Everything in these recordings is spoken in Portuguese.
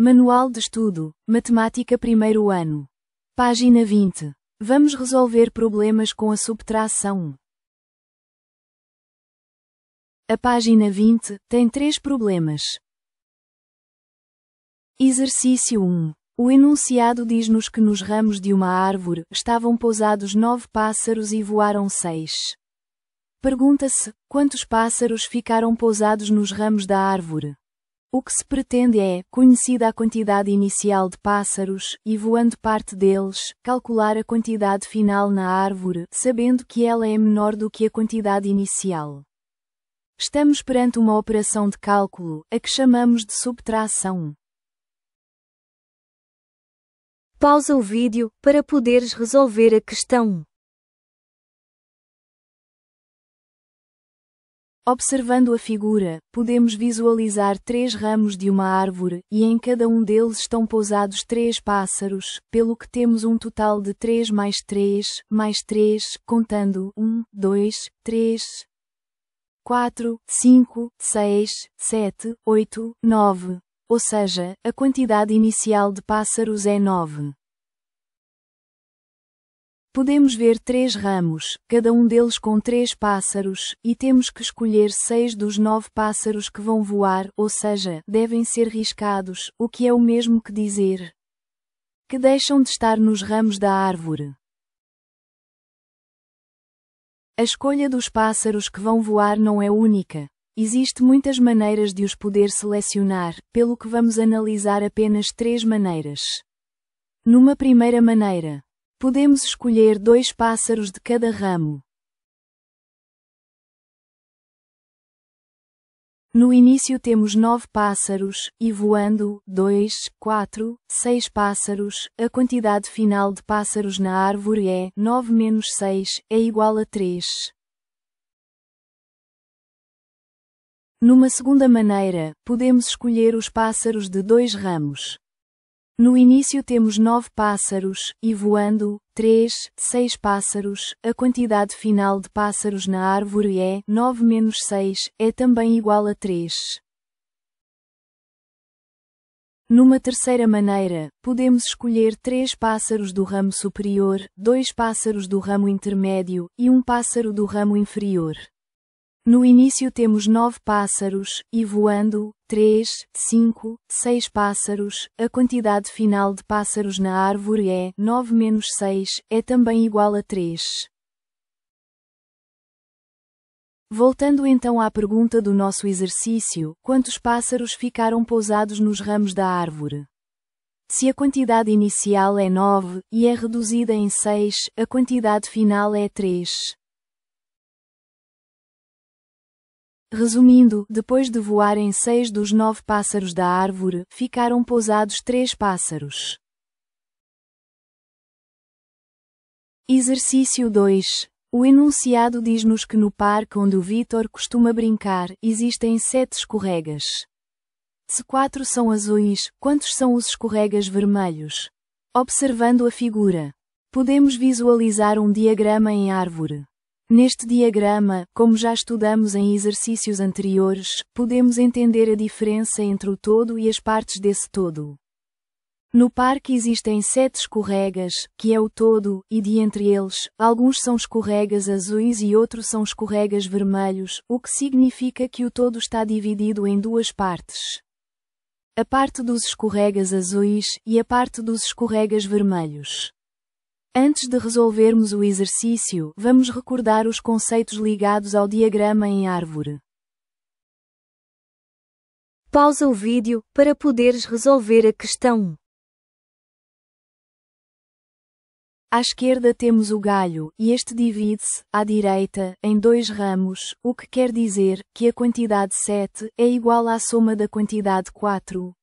Manual de Estudo, Matemática primeiro ano. Página 20. Vamos resolver problemas com a subtração. A página 20 tem 3 problemas. Exercício 1. O enunciado diz-nos que nos ramos de uma árvore estavam pousados 9 pássaros e voaram 6. Pergunta-se, quantos pássaros ficaram pousados nos ramos da árvore? O que se pretende é, conhecida a quantidade inicial de pássaros, e voando parte deles, calcular a quantidade final na árvore, sabendo que ela é menor do que a quantidade inicial. Estamos perante uma operação de cálculo, a que chamamos de subtração. Pausa o vídeo para poderes resolver a questão. Observando a figura, podemos visualizar 3 ramos de uma árvore, e em cada um deles estão pousados 3 pássaros, pelo que temos um total de 3 mais 3, contando 1, 2, 3, 4, 5, 6, 7, 8, 9. Ou seja, a quantidade inicial de pássaros é 9. Podemos ver 3 ramos, cada um deles com 3 pássaros, e temos que escolher 6 dos 9 pássaros que vão voar, ou seja, devem ser riscados, o que é o mesmo que dizer que deixam de estar nos ramos da árvore. A escolha dos pássaros que vão voar não é única. Existem muitas maneiras de os poder selecionar, pelo que vamos analisar apenas 3 maneiras. Numa primeira maneira, podemos escolher 2 pássaros de cada ramo. No início temos 9 pássaros, e voando, 2, 4, 6 pássaros, a quantidade final de pássaros na árvore é 9 menos 6, é igual a 3. Numa segunda maneira, podemos escolher os pássaros de 2 ramos. No início temos 9 pássaros, e voando, 3, 6 pássaros, a quantidade final de pássaros na árvore é 9 menos 6, é também igual a 3. Numa terceira maneira, podemos escolher 3 pássaros do ramo superior, 2 pássaros do ramo intermédio, e 1 pássaro do ramo inferior. No início temos 9 pássaros, e voando, 3, 5, 6 pássaros, a quantidade final de pássaros na árvore é 9 menos 6, é também igual a 3. Voltando então à pergunta do nosso exercício, quantos pássaros ficaram pousados nos ramos da árvore? Se a quantidade inicial é 9, e é reduzida em 6, a quantidade final é 3. Resumindo, depois de voarem 6 dos 9 pássaros da árvore, ficaram pousados 3 pássaros. Exercício 2. O enunciado diz-nos que no parque onde o Vítor costuma brincar, existem 7 escorregas. Se 4 são azuis, quantos são os escorregas vermelhos? Observando a figura, podemos visualizar um diagrama em árvore. Neste diagrama, como já estudamos em exercícios anteriores, podemos entender a diferença entre o todo e as partes desse todo. No parque existem 7 escorregas, que é o todo, e de entre eles, alguns são escorregas azuis e outros são escorregas vermelhos, o que significa que o todo está dividido em 2 partes. A parte dos escorregas azuis e a parte dos escorregas vermelhos. Antes de resolvermos o exercício, vamos recordar os conceitos ligados ao diagrama em árvore. Pausa o vídeo para poderes resolver a questão. À esquerda temos o galho, e este divide-se, à direita, em 2 ramos, o que quer dizer que a quantidade 7 é igual à soma da quantidade 4.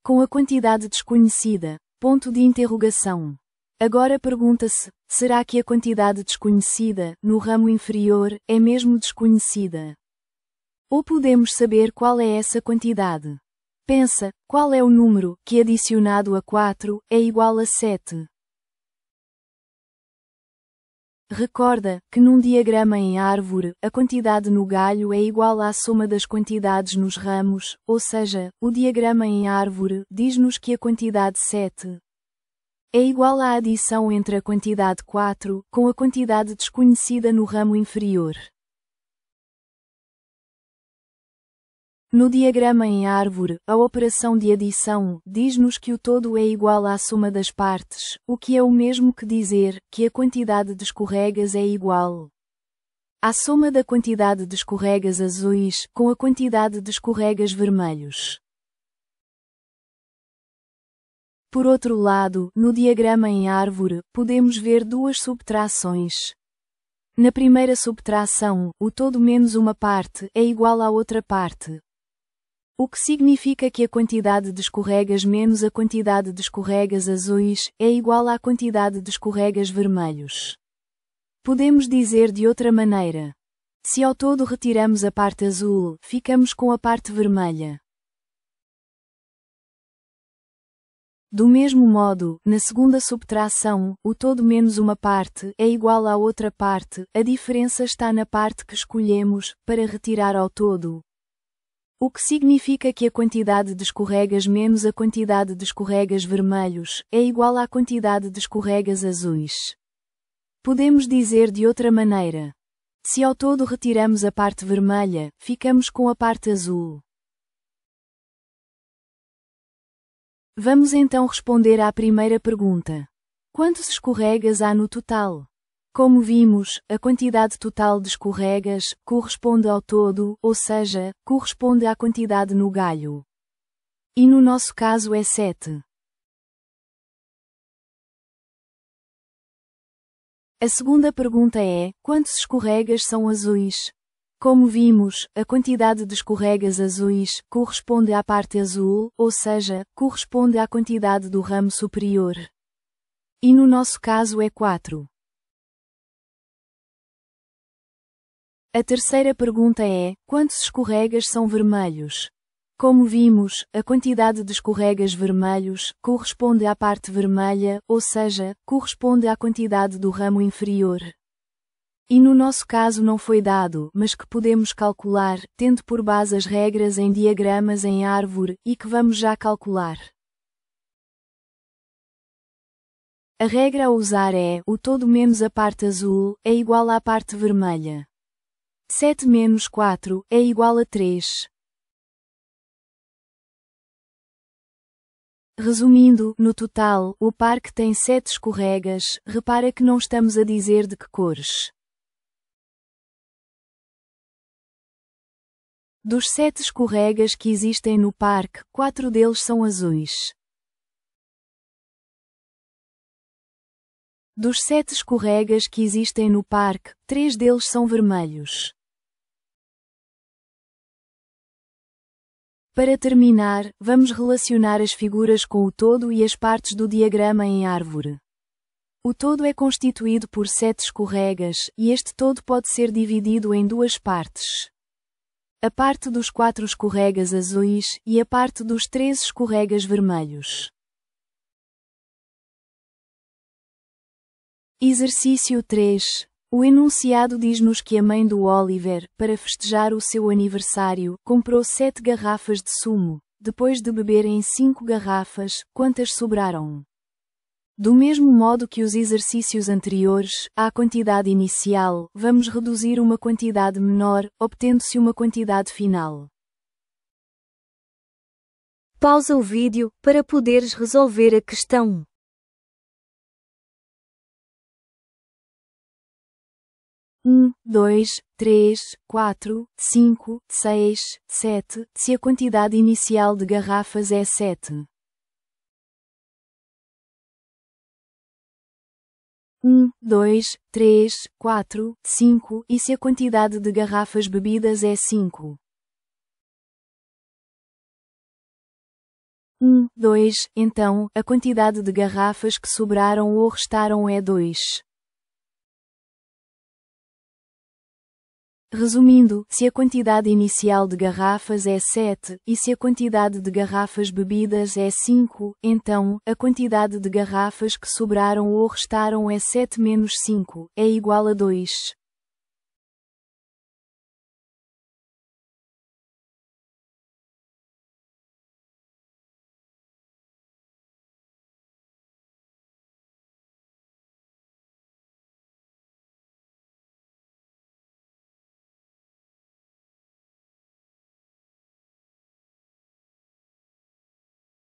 Com a quantidade desconhecida. Ponto de interrogação. Agora pergunta-se, será que a quantidade desconhecida, no ramo inferior, é mesmo desconhecida? Ou podemos saber qual é essa quantidade? Pensa, qual é o número que adicionado a 4 é igual a 7? Recorda que num diagrama em árvore, a quantidade no galho é igual à soma das quantidades nos ramos, ou seja, o diagrama em árvore diz-nos que a quantidade 7 é igual à adição entre a quantidade 4 com a quantidade desconhecida no ramo inferior. No diagrama em árvore, a operação de adição diz-nos que o todo é igual à soma das partes, o que é o mesmo que dizer que a quantidade de escorregas é igual à soma da quantidade de escorregas azuis com a quantidade de escorregas vermelhos. Por outro lado, no diagrama em árvore, podemos ver duas subtrações. Na primeira subtração, o todo menos uma parte é igual à outra parte, o que significa que a quantidade de escorregas menos a quantidade de escorregas azuis é igual à quantidade de escorregas vermelhos. Podemos dizer de outra maneira: se ao todo retiramos a parte azul, ficamos com a parte vermelha. Do mesmo modo, na segunda subtração, o todo menos uma parte é igual à outra parte, a diferença está na parte que escolhemos para retirar ao todo. O que significa que a quantidade de escorregas menos a quantidade de escorregas vermelhos é igual à quantidade de escorregas azuis. Podemos dizer de outra maneira: se ao todo retiramos a parte vermelha, ficamos com a parte azul. Vamos então responder à primeira pergunta. Quantos escorregas há no total? Como vimos, a quantidade total de escorregas corresponde ao todo, ou seja, corresponde à quantidade no galho. E no nosso caso é 7. A segunda pergunta é: quantos escorregas são azuis? Como vimos, a quantidade de escorregas azuis corresponde à parte azul, ou seja, corresponde à quantidade do ramo superior. E no nosso caso é 4. A terceira pergunta é: quantos escorregas são vermelhos? Como vimos, a quantidade de escorregas vermelhos corresponde à parte vermelha, ou seja, corresponde à quantidade do ramo inferior. E no nosso caso não foi dado, mas que podemos calcular, tendo por base as regras em diagramas em árvore, e que vamos já calcular. A regra a usar é: o todo menos a parte azul é igual à parte vermelha. 7 menos 4 é igual a 3. Resumindo, no total, o parque tem 7 escorregas, repara que não estamos a dizer de que cores. Dos 7 escorregas que existem no parque, 4 deles são azuis. Dos 7 escorregas que existem no parque, 3 deles são vermelhos. Para terminar, vamos relacionar as figuras com o todo e as partes do diagrama em árvore. O todo é constituído por 7 escorregas, e este todo pode ser dividido em duas partes. A parte dos 4 escorregas azuis e a parte dos 3 escorregas vermelhos. Exercício 3. O enunciado diz-nos que a mãe do Oliver, para festejar o seu aniversário, comprou 7 garrafas de sumo. Depois de beberem 5 garrafas, quantas sobraram? Do mesmo modo que os exercícios anteriores, à quantidade inicial, vamos reduzir uma quantidade menor, obtendo-se uma quantidade final. Pausa o vídeo para poderes resolver a questão. 1, 2, 3, 4, 5, 6, 7, se a quantidade inicial de garrafas é 7. 1, 2, 3, 4, 5 e se a quantidade de garrafas bebidas é 5. 1, 2, então, a quantidade de garrafas que sobraram ou restaram é 2. Resumindo, se a quantidade inicial de garrafas é 7, e se a quantidade de garrafas bebidas é 5, então, a quantidade de garrafas que sobraram ou restaram é 7 menos 5, é igual a 2.